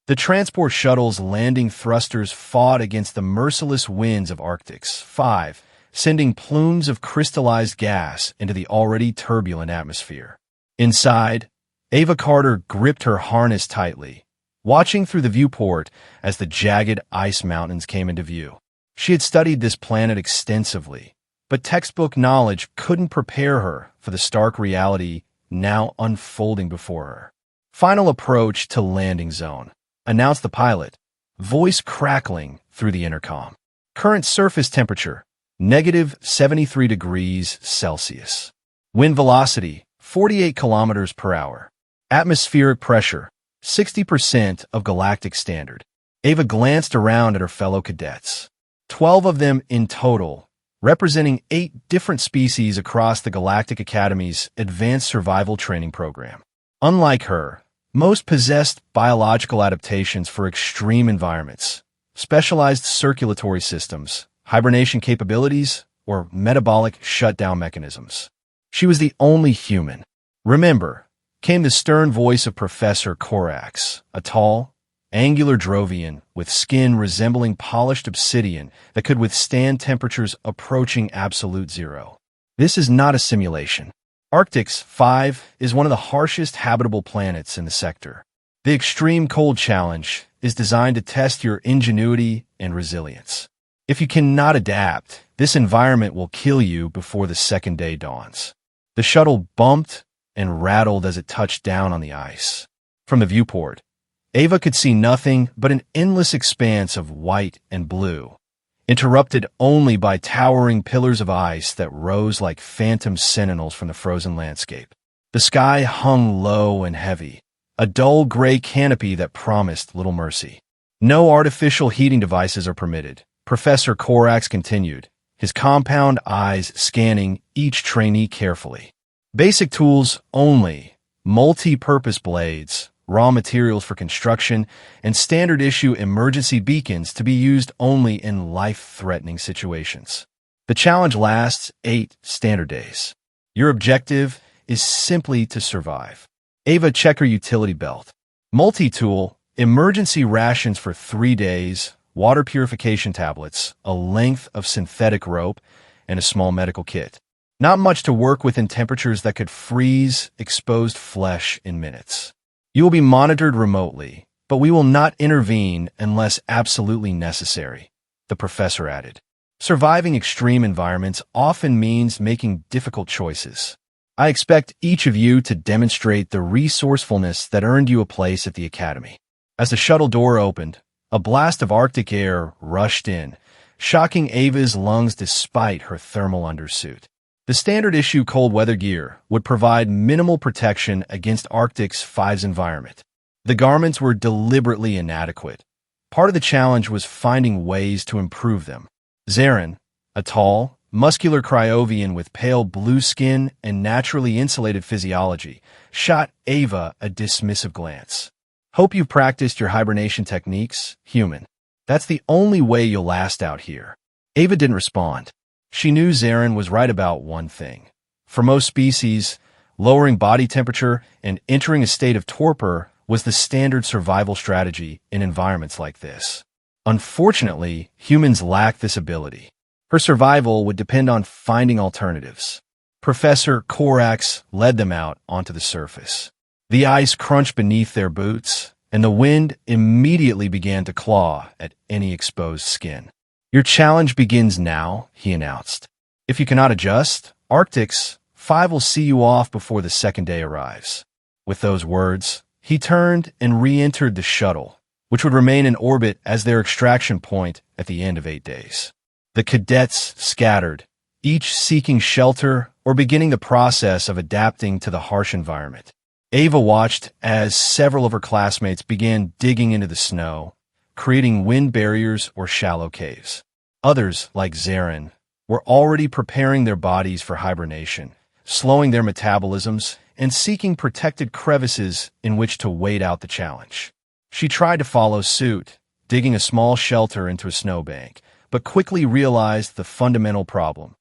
The transport shuttle's landing thrusters fought against the merciless winds of Arctic's 5, sending plumes of crystallized gas into the already turbulent atmosphere. Inside, Ava Carter gripped her harness tightly, watching through the viewport as the jagged ice mountains came into view. She had studied this planet extensively, but textbook knowledge couldn't prepare her for the stark reality now unfolding before her. "Final approach to landing zone," announced the pilot, voice crackling through the intercom. "Current surface temperature, -73 degrees Celsius. Wind velocity, 48 kilometers per hour. Atmospheric pressure, 60% of galactic standard." Ava glanced around at her fellow cadets. 12 of them in total, representing 8 different species across the Galactic Academy's Advanced Survival Training Program. Unlike her, most possessed biological adaptations for extreme environments, specialized circulatory systems, hibernation capabilities, or metabolic shutdown mechanisms. She was the only human. "Remember," came the stern voice of Professor Corax, a tall, angular Drovian with skin resembling polished obsidian that could withstand temperatures approaching absolute zero. "This is not a simulation. Arctic's 5 is one of the harshest habitable planets in the sector. The extreme cold challenge is designed to test your ingenuity and resilience. If you cannot adapt, this environment will kill you before the second day dawns." The shuttle bumped and rattled as it touched down on the ice. From the viewport, Ava could see nothing but an endless expanse of white and blue, interrupted only by towering pillars of ice that rose like phantom sentinels from the frozen landscape. The sky hung low and heavy, a dull gray canopy that promised little mercy. "No artificial heating devices are permitted," Professor Corax continued, his compound eyes scanning each trainee carefully. "Basic tools only, multi-purpose blades, raw materials for construction, and standard-issue emergency beacons to be used only in life-threatening situations. The challenge lasts 8 standard days. Your objective is simply to survive." Ava checked her utility belt. Multi-tool, emergency rations for 3 days, water purification tablets, a length of synthetic rope, and a small medical kit. Not much to work with in temperatures that could freeze exposed flesh in minutes. "You will be monitored remotely, but we will not intervene unless absolutely necessary," the professor added. "Surviving extreme environments often means making difficult choices. I expect each of you to demonstrate the resourcefulness that earned you a place at the Academy." As the shuttle door opened, a blast of Arctic air rushed in, shocking Ava's lungs despite her thermal undersuit. The standard-issue cold weather gear would provide minimal protection against Arctic's 5's environment. The garments were deliberately inadequate. Part of the challenge was finding ways to improve them. Zarin, a tall, muscular Cryovian with pale blue skin and naturally insulated physiology, shot Ava a dismissive glance. "Hope you've practiced your hibernation techniques, human. That's the only way you'll last out here." Ava didn't respond. She knew Zarin was right about one thing. For most species, lowering body temperature and entering a state of torpor was the standard survival strategy in environments like this. Unfortunately, humans lack this ability. Her survival would depend on finding alternatives. Professor Corax led them out onto the surface. The ice crunched beneath their boots, and the wind immediately began to claw at any exposed skin. "Your challenge begins now," he announced. "If you cannot adjust, Arctic's 5 will see you off before the second day arrives." With those words, he turned and re-entered the shuttle, which would remain in orbit as their extraction point at the end of 8 days. The cadets scattered, each seeking shelter or beginning the process of adapting to the harsh environment. Ava watched as several of her classmates began digging into the snow, creating wind barriers or shallow caves. Others, like Zarin, were already preparing their bodies for hibernation, slowing their metabolisms, and seeking protected crevices in which to wait out the challenge. She tried to follow suit, digging a small shelter into a snowbank, but quickly realized the fundamental problem.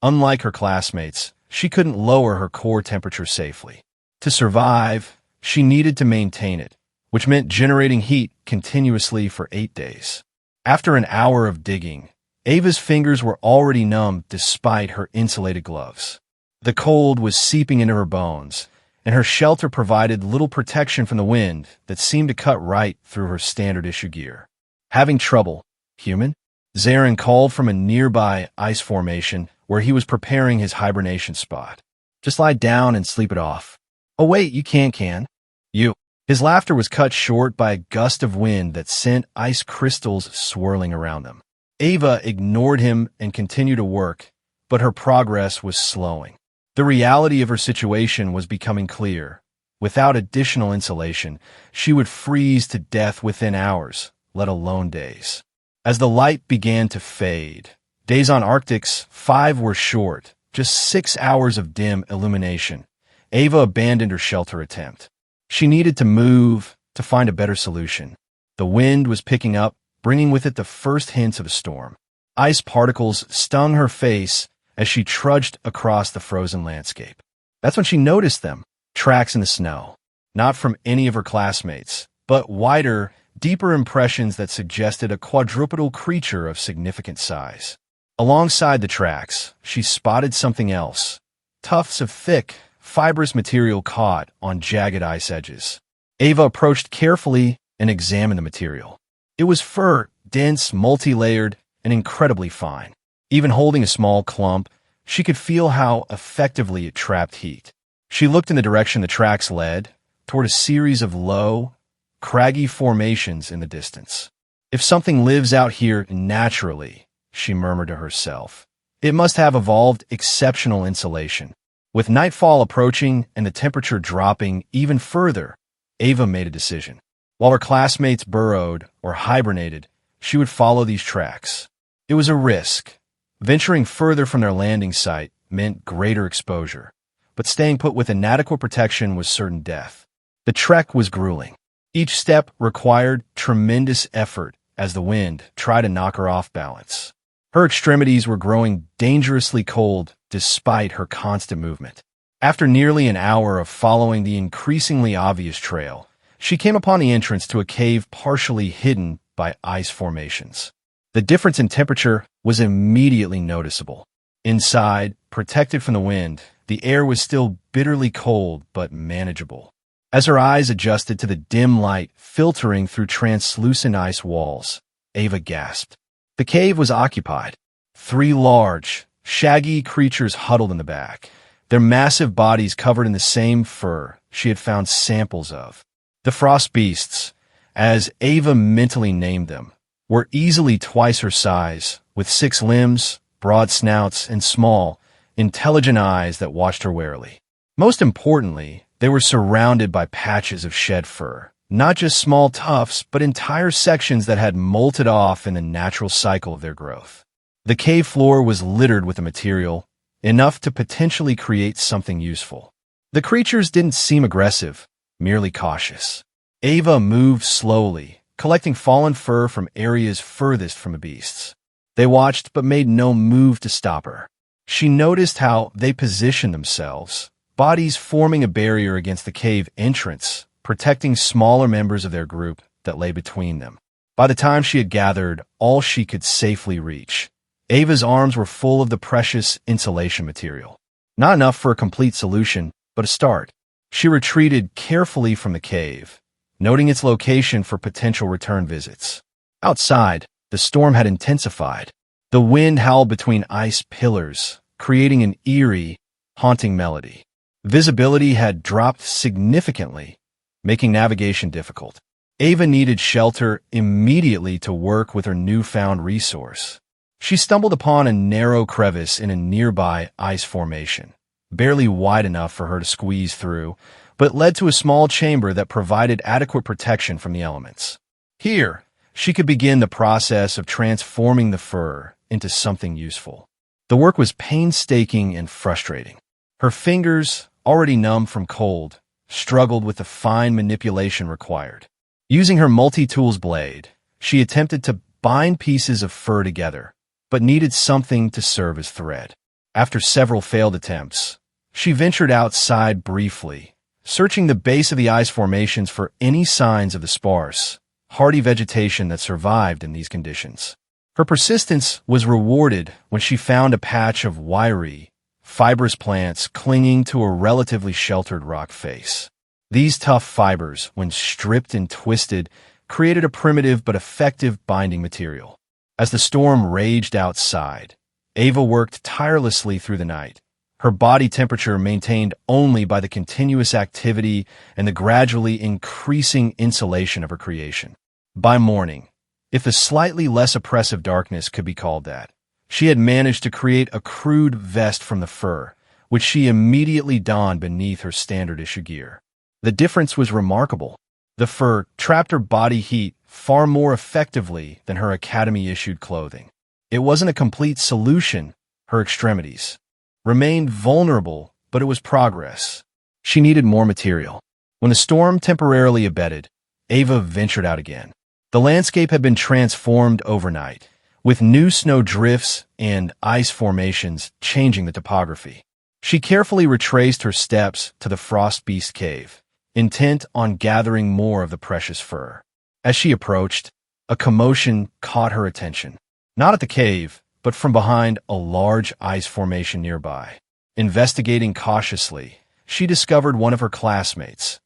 Unlike her classmates, she couldn't lower her core temperature safely. To survive, she needed to maintain it, which meant generating heat continuously for 8 days. After an hour of digging, Ava's fingers were already numb despite her insulated gloves. The cold was seeping into her bones, and her shelter provided little protection from the wind that seemed to cut right through her standard-issue gear. Having trouble, human? Zarin called from a nearby ice formation where he was preparing his hibernation spot. Just lie down and sleep it off. Oh wait, you can. You. His laughter was cut short by a gust of wind that sent ice crystals swirling around them. Ava ignored him and continued to work, but her progress was slowing. The reality of her situation was becoming clear. Without additional insulation, she would freeze to death within hours, let alone days. As the light began to fade, days on Arctic's 5 were short, just 6 hours of dim illumination. Ava abandoned her shelter attempt. She needed to move to find a better solution. The wind was picking up, bringing with it the first hints of a storm. Ice particles stung her face as she trudged across the frozen landscape. That's when she noticed them, tracks in the snow. Not from any of her classmates, but wider, deeper impressions that suggested a quadrupedal creature of significant size. Alongside the tracks, she spotted something else. Tufts of thick, fibrous material caught on jagged ice edges. Ava approached carefully and examined the material. It was fur, dense, multi-layered, and incredibly fine. Even holding a small clump, she could feel how effectively it trapped heat. She looked in the direction the tracks led, toward a series of low, craggy formations in the distance. If something lives out here naturally, she murmured to herself, it must have evolved exceptional insulation. With nightfall approaching and the temperature dropping even further, Ava made a decision. While her classmates burrowed or hibernated, she would follow these tracks. It was a risk. Venturing further from their landing site meant greater exposure, but staying put with inadequate protection was certain death. The trek was grueling. Each step required tremendous effort as the wind tried to knock her off balance. Her extremities were growing dangerously cold despite her constant movement. After nearly an hour of following the increasingly obvious trail, she came upon the entrance to a cave partially hidden by ice formations. The difference in temperature was immediately noticeable. Inside, protected from the wind, the air was still bitterly cold but manageable. As her eyes adjusted to the dim light filtering through translucent ice walls, Ava gasped. The cave was occupied. 3 large, shaggy creatures huddled in the back, their massive bodies covered in the same fur she had found samples of. The frost beasts, as Ava mentally named them, were easily twice her size, with 6 limbs, broad snouts, and small, intelligent eyes that watched her warily. Most importantly, they were surrounded by patches of shed fur, not just small tufts, but entire sections that had molted off in the natural cycle of their growth. The cave floor was littered with a material, enough to potentially create something useful. The creatures didn't seem aggressive, merely cautious. Ava moved slowly, collecting fallen fur from areas furthest from the beasts. They watched but made no move to stop her. She noticed how they positioned themselves, bodies forming a barrier against the cave entrance, protecting smaller members of their group that lay between them. By the time she had gathered all she could safely reach, Ava's arms were full of the precious insulation material. Not enough for a complete solution, but a start. She retreated carefully from the cave, noting its location for potential return visits. Outside, the storm had intensified. The wind howled between ice pillars, creating an eerie, haunting melody. Visibility had dropped significantly, making navigation difficult. Ava needed shelter immediately to work with her newfound resource. She stumbled upon a narrow crevice in a nearby ice formation, barely wide enough for her to squeeze through, but led to a small chamber that provided adequate protection from the elements. Here, she could begin the process of transforming the fur into something useful. The work was painstaking and frustrating. Her fingers, already numb from cold, struggled with the fine manipulation required. Using her multi-tools blade, she attempted to bind pieces of fur together, but needed something to serve as thread. After several failed attempts, she ventured outside briefly, searching the base of the ice formations for any signs of the sparse, hardy vegetation that survived in these conditions. Her persistence was rewarded when she found a patch of wiry, fibrous plants clinging to a relatively sheltered rock face. These tough fibers, when stripped and twisted, created a primitive but effective binding material. As the storm raged outside, Ava worked tirelessly through the night, her body temperature maintained only by the continuous activity and the gradually increasing insulation of her creation. By morning, if the slightly less oppressive darkness could be called that, she had managed to create a crude vest from the fur, which she immediately donned beneath her standard-issue gear. The difference was remarkable. The fur trapped her body heat far more effectively than her Academy-issued clothing. It wasn't a complete solution. Her extremities remained vulnerable, but it was progress. She needed more material. When the storm temporarily abated, Ava ventured out again. The landscape had been transformed overnight, with new snow drifts and ice formations changing the topography. She carefully retraced her steps to the Frost Beast cave, intent on gathering more of the precious fur. As she approached, a commotion caught her attention. Not at the cave, but from behind a large ice formation nearby. Investigating cautiously, she discovered one of her classmates,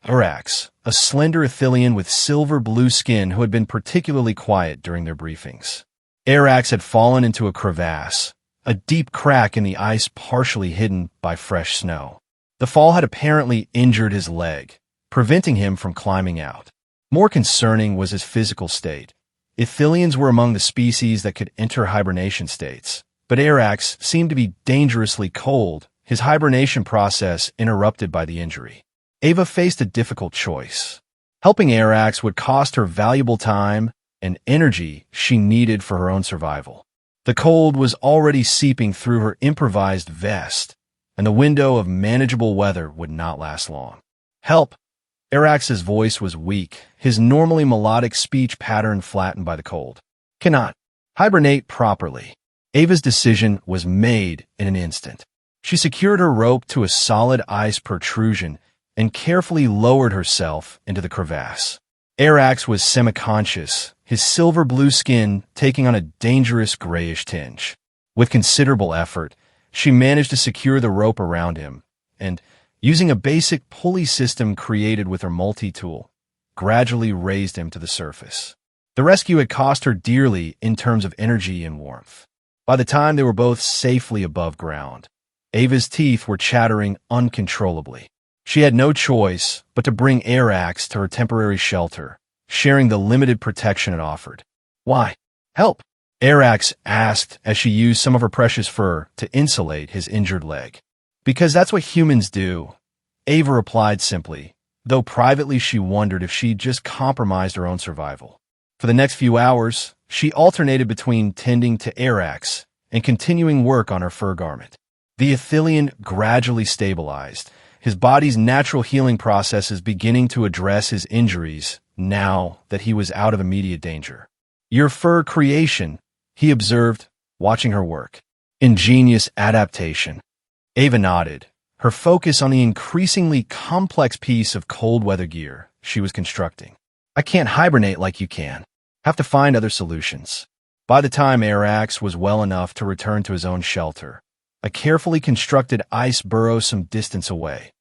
Arax, a slender Athelian with silver-blue skin who had been particularly quiet during their briefings. Arax had fallen into a crevasse, a deep crack in the ice partially hidden by fresh snow. The fall had apparently injured his leg, preventing him from climbing out. More concerning was his physical state. Athelians were among the species that could enter hibernation states, but Arax seemed to be dangerously cold, his hibernation process interrupted by the injury. Ava faced a difficult choice. Helping Arax would cost her valuable time and energy she needed for her own survival. The cold was already seeping through her improvised vest, and the window of manageable weather would not last long. Help! Arax's voice was weak, his normally melodic speech pattern flattened by the cold. Cannot hibernate properly. Ava's decision was made in an instant. She secured her rope to a solid ice protrusion and carefully lowered herself into the crevasse. Arax was semi-conscious, his silver-blue skin taking on a dangerous grayish tinge. With considerable effort, she managed to secure the rope around him, and, using a basic pulley system created with her multi-tool, gradually raised him to the surface. The rescue had cost her dearly in terms of energy and warmth. By the time they were both safely above ground, Ava's teeth were chattering uncontrollably. She had no choice but to bring Arax to her temporary shelter, sharing the limited protection it offered. Why? Help! Arax asked as she used some of her precious fur to insulate his injured leg. Because that's what humans do, Ava replied simply, though privately she wondered if she'd just compromised her own survival. For the next few hours, she alternated between tending to Arax and continuing work on her fur garment. The Athelian gradually stabilized, his body's natural healing processes beginning to address his injuries now that he was out of immediate danger. Your fur creation, he observed, watching her work. Ingenious adaptation. Ava nodded, her focus on the increasingly complex piece of cold weather gear she was constructing. I can't hibernate like you can. Have to find other solutions. By the time Arax was well enough to return to his own shelter, a carefully constructed ice burrow some distance away,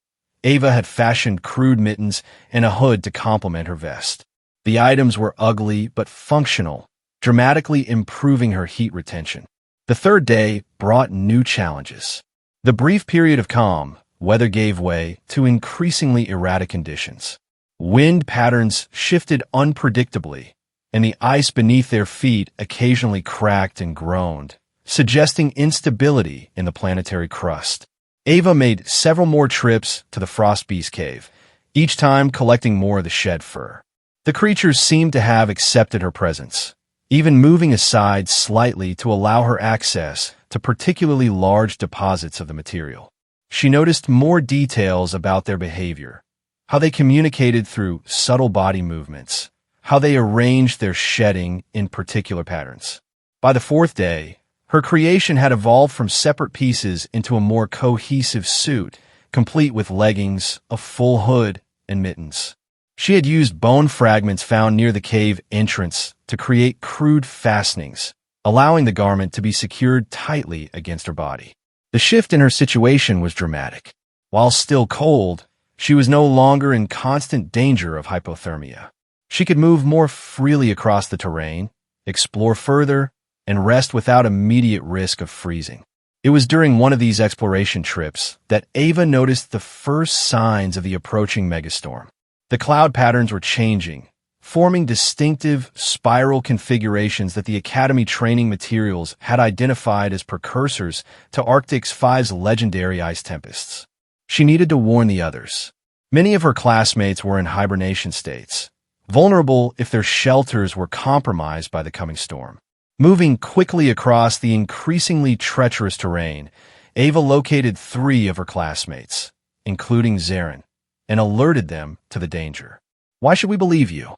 Ava had fashioned crude mittens and a hood to complement her vest. The items were ugly but functional, dramatically improving her heat retention. The third day brought new challenges. The brief period of calm, weather gave way to increasingly erratic conditions. Wind patterns shifted unpredictably, and the ice beneath their feet occasionally cracked and groaned, suggesting instability in the planetary crust. Ava made several more trips to the Frost Beast cave, each time collecting more of the shed fur. The creatures seemed to have accepted her presence, even moving aside slightly to allow her access to particularly large deposits of the material. She noticed more details about their behavior, how they communicated through subtle body movements, how they arranged their shedding in particular patterns. By the fourth day, her creation had evolved from separate pieces into a more cohesive suit, complete with leggings, a full hood, and mittens. She had used bone fragments found near the cave entrance to create crude fastenings, allowing the garment to be secured tightly against her body. The shift in her situation was dramatic. While still cold, she was no longer in constant danger of hypothermia. She could move more freely across the terrain, explore further, and rest without immediate risk of freezing. It was during one of these exploration trips that Ava noticed the first signs of the approaching megastorm. The cloud patterns were changing, forming distinctive spiral configurations that the Academy training materials had identified as precursors to Arctic's 5's legendary ice tempests. She needed to warn the others. Many of her classmates were in hibernation states, vulnerable if their shelters were compromised by the coming storm. Moving quickly across the increasingly treacherous terrain, Ava located 3 of her classmates, including Zarin, and alerted them to the danger. "Why should we believe you?"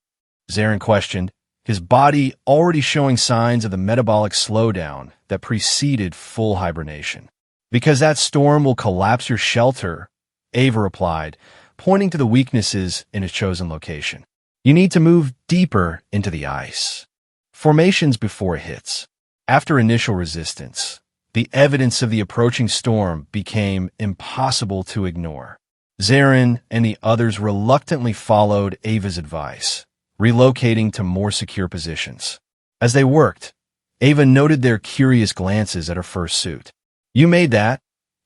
Zarin questioned, his body already showing signs of the metabolic slowdown that preceded full hibernation. "Because that storm will collapse your shelter," Ava replied, pointing to the weaknesses in his chosen location. "You need to move deeper into the ice. Formations before it hits." After initial resistance, the evidence of the approaching storm became impossible to ignore. Zarin and the others reluctantly followed Ava's advice, relocating to more secure positions. As they worked, Ava noted their curious glances at her first suit. "You made that?"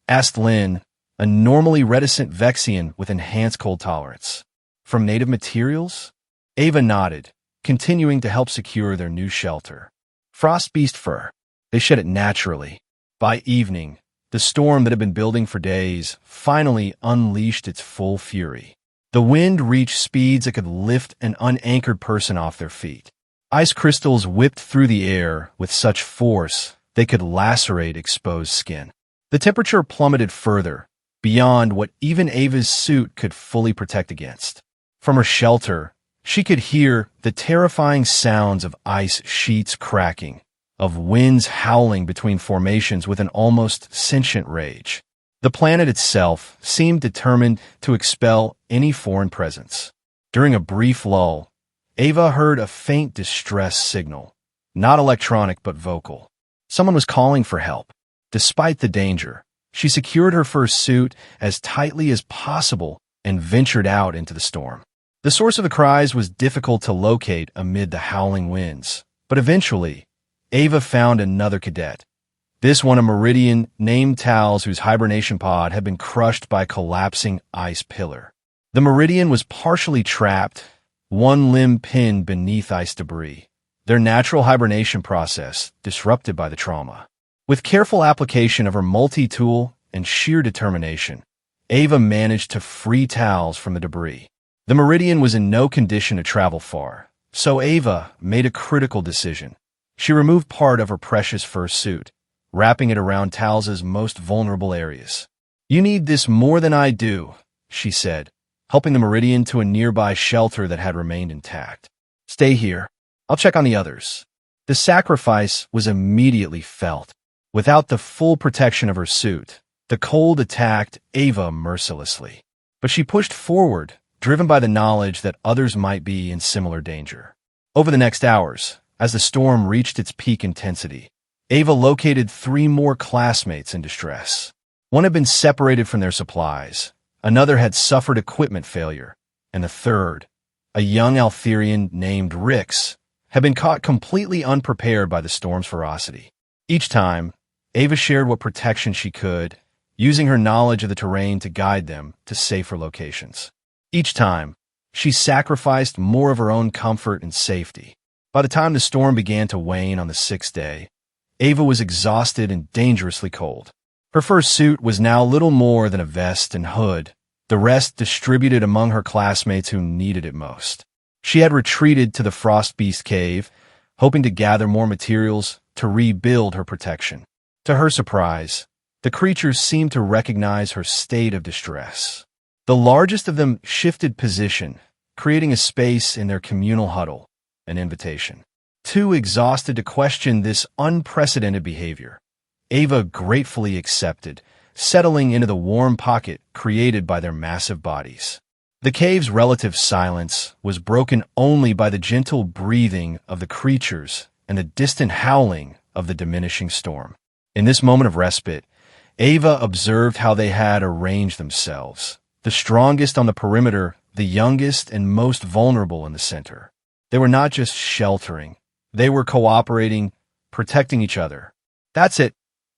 asked Lynn, a normally reticent Vexian with enhanced cold tolerance. "From native materials?" Ava nodded, continuing to help secure their new shelter. "Frost beast fur. They shed it naturally." By evening, the storm that had been building for days finally unleashed its full fury. The wind reached speeds that could lift an unanchored person off their feet. Ice crystals whipped through the air with such force they could lacerate exposed skin. The temperature plummeted further, beyond what even Ava's suit could fully protect against. From her shelter, she could hear the terrifying sounds of ice sheets cracking, of winds howling between formations with an almost sentient rage. The planet itself seemed determined to expel any foreign presence. During a brief lull, Ava heard a faint distress signal, not electronic but vocal. Someone was calling for help. Despite the danger, she secured her first suit as tightly as possible and ventured out into the storm. The source of the cries was difficult to locate amid the howling winds, but eventually, Ava found another cadet. This one a Meridian named Tals, whose hibernation pod had been crushed by a collapsing ice pillar. The Meridian was partially trapped, one limb pinned beneath ice debris, their natural hibernation process disrupted by the trauma. With careful application of her multi-tool and sheer determination, Ava managed to free Tals from the debris. The Meridian was in no condition to travel far, so Ava made a critical decision. She removed part of her precious fur suit, wrapping it around Tals's most vulnerable areas. "You need this more than I do," she said, helping the Meridian to a nearby shelter that had remained intact. "Stay here. I'll check on the others." The sacrifice was immediately felt. Without the full protection of her suit, the cold attacked Ava mercilessly. But she pushed forward, driven by the knowledge that others might be in similar danger. Over the next hours, as the storm reached its peak intensity, Ava located 3 more classmates in distress. One had been separated from their supplies, another had suffered equipment failure, and the third, a young Altherian named Rix, had been caught completely unprepared by the storm's ferocity. Each time, Ava shared what protection she could, using her knowledge of the terrain to guide them to safer locations. Each time, she sacrificed more of her own comfort and safety. By the time the storm began to wane on the 6th day, Ava was exhausted and dangerously cold. Her first suit was now little more than a vest and hood, the rest distributed among her classmates who needed it most. She had retreated to the Frost Beast cave, hoping to gather more materials to rebuild her protection. To her surprise, the creatures seemed to recognize her state of distress. The largest of them shifted position, creating a space in their communal huddle, an invitation. Too exhausted to question this unprecedented behavior, Ava gratefully accepted, settling into the warm pocket created by their massive bodies. The cave's relative silence was broken only by the gentle breathing of the creatures and the distant howling of the diminishing storm. In this moment of respite, Ava observed how they had arranged themselves, the strongest on the perimeter, the youngest and most vulnerable in the center. They were not just sheltering, they were cooperating, protecting each other. "That's it,"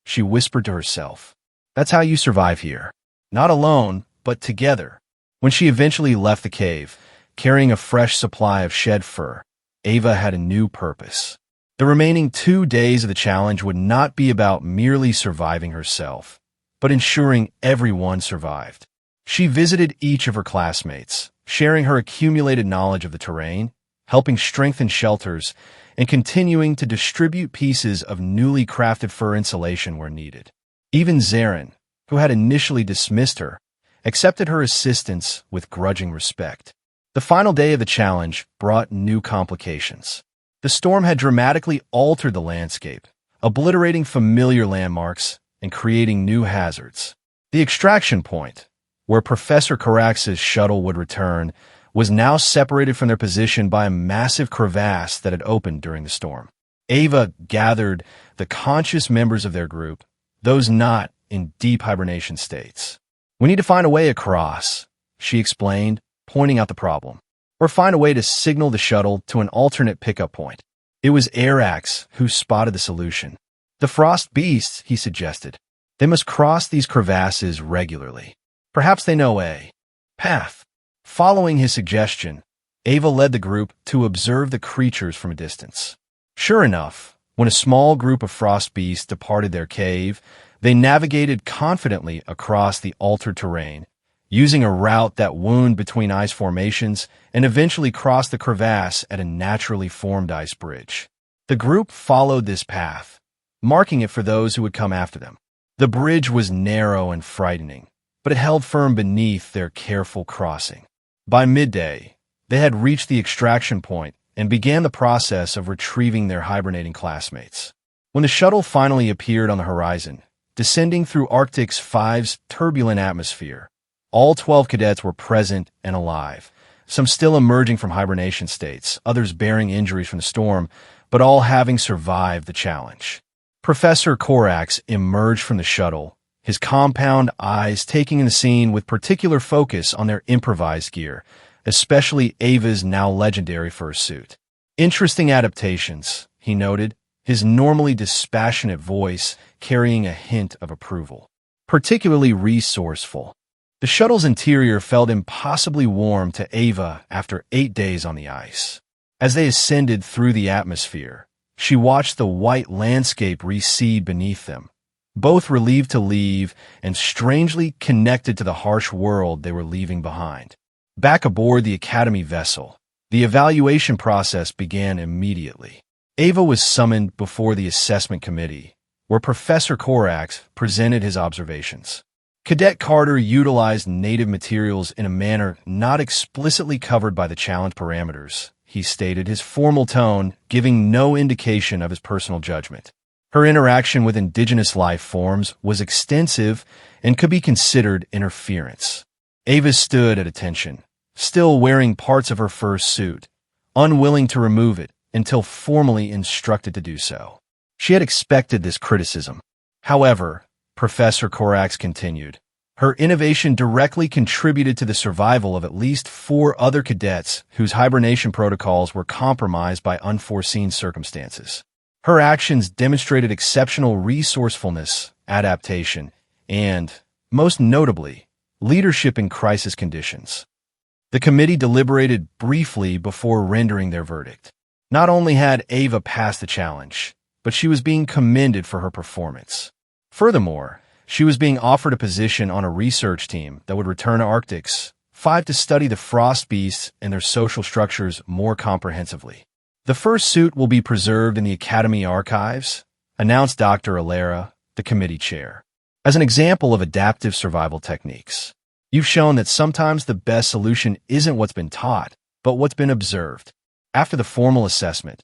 she whispered to herself. "That's how you survive here. Not alone, but together." When she eventually left the cave, carrying a fresh supply of shed fur, Ava had a new purpose. The remaining 2 days of the challenge would not be about merely surviving herself, but ensuring everyone survived. She visited each of her classmates, sharing her accumulated knowledge of the terrain, helping strengthen shelters, and continuing to distribute pieces of newly crafted fur insulation where needed. Even Zarin, who had initially dismissed her, accepted her assistance with grudging respect. The final day of the challenge brought new complications. The storm had dramatically altered the landscape, obliterating familiar landmarks and creating new hazards. The extraction point, where Professor Carax's shuttle would return, was now separated from their position by a massive crevasse that had opened during the storm. Ava gathered the conscious members of their group, those not in deep hibernation states. "We need to find a way across," she explained, pointing out the problem. "Or find a way to signal the shuttle to an alternate pickup point." It was Arax who spotted the solution. "The frost beasts," he suggested. "They must cross these crevasses regularly. Perhaps they know a path." Following his suggestion, Ava led the group to observe the creatures from a distance. Sure enough, when a small group of frost beasts departed their cave, they navigated confidently across the altered terrain, using a route that wound between ice formations and eventually crossed the crevasse at a naturally formed ice bridge. The group followed this path, marking it for those who would come after them. The bridge was narrow and frightening, but it held firm beneath their careful crossing. By midday, they had reached the extraction point and began the process of retrieving their hibernating classmates. When the shuttle finally appeared on the horizon, descending through Arctic's 5's turbulent atmosphere, all 12 cadets were present and alive, some still emerging from hibernation states, others bearing injuries from the storm, but all having survived the challenge. Professor Corax emerged from the shuttle, his compound eyes taking in the scene with particular focus on their improvised gear, especially Ava's now legendary fursuit. "Interesting adaptations," he noted, his normally dispassionate voice carrying a hint of approval. "Particularly resourceful." The shuttle's interior felt impossibly warm to Ava after 8 days on the ice. As they ascended through the atmosphere, she watched the white landscape recede beneath them, both relieved to leave and strangely connected to the harsh world they were leaving behind. Back aboard the Academy vessel, the evaluation process began immediately. Ava was summoned before the assessment committee, where Professor Corax presented his observations. Cadet Carter utilized native materials in a manner not explicitly covered by the challenge parameters, he stated, his formal tone giving no indication of his personal judgment. Her interaction with indigenous life forms was extensive and could be considered interference. Ava stood at attention, still wearing parts of her fur suit, unwilling to remove it until formally instructed to do so. She had expected this criticism. However, Professor Corax continued, her innovation directly contributed to the survival of at least 4 other cadets whose hibernation protocols were compromised by unforeseen circumstances. Her actions demonstrated exceptional resourcefulness, adaptation, and, most notably, leadership in crisis conditions. The committee deliberated briefly before rendering their verdict. Not only had Ava passed the challenge, but she was being commended for her performance. Furthermore, she was being offered a position on a research team that would return to Arctic's 5 to study the frost beasts and their social structures more comprehensively. The first suit will be preserved in the Academy archives, announced Dr. Alera, the committee chair. As an example of adaptive survival techniques, you've shown that sometimes the best solution isn't what's been taught, but what's been observed. After the formal assessment,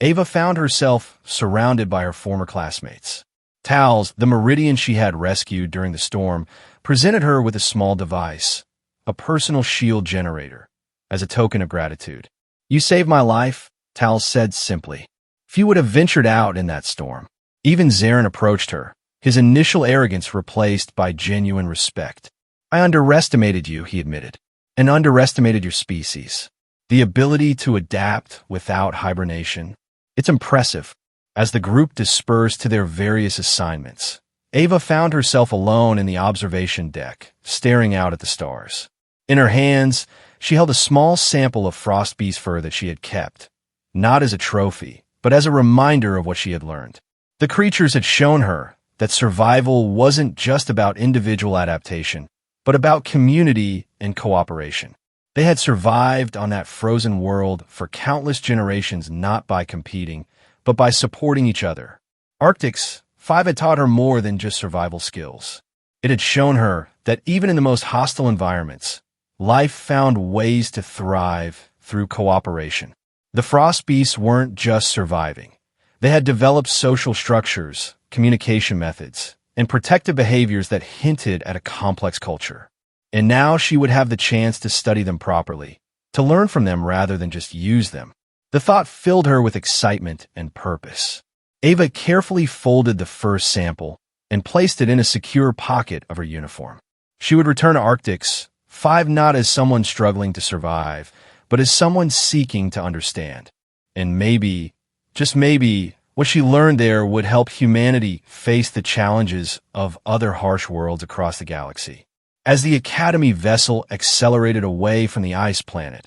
Ava found herself surrounded by her former classmates. Tals, the meridian she had rescued during the storm, presented her with a small device, a personal shield generator, as a token of gratitude. "You saved my life," Tals said simply. Few would have ventured out in that storm. Even Zarin approached her, his initial arrogance replaced by genuine respect. "I underestimated you," he admitted, "and underestimated your species. The ability to adapt without hibernation. It's impressive." As the group dispersed to their various assignments, Ava found herself alone in the observation deck, staring out at the stars. In her hands, she held a small sample of frost beast fur that she had kept, not as a trophy, but as a reminder of what she had learned. The creatures had shown her that survival wasn't just about individual adaptation, but about community and cooperation. They had survived on that frozen world for countless generations, not by competing, but by supporting each other. Arctics 5 had taught her more than just survival skills. It had shown her that even in the most hostile environments, life found ways to thrive through cooperation. The frost beasts weren't just surviving. They had developed social structures, communication methods, and protective behaviors that hinted at a complex culture. And now she would have the chance to study them properly, to learn from them rather than just use them. The thought filled her with excitement and purpose. Ava carefully folded the first sample and placed it in a secure pocket of her uniform. She would return to Arctics 5 not as someone struggling to survive, but as someone seeking to understand. And maybe, just maybe, what she learned there would help humanity face the challenges of other harsh worlds across the galaxy. As the Academy vessel accelerated away from the ice planet,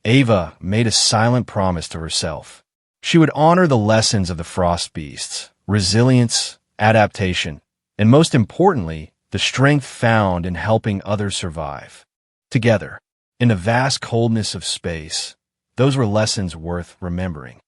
Ava made a silent promise to herself. She would honor the lessons of the frost beasts, resilience, adaptation, and most importantly, the strength found in helping others survive. Together, in the vast coldness of space, those were lessons worth remembering.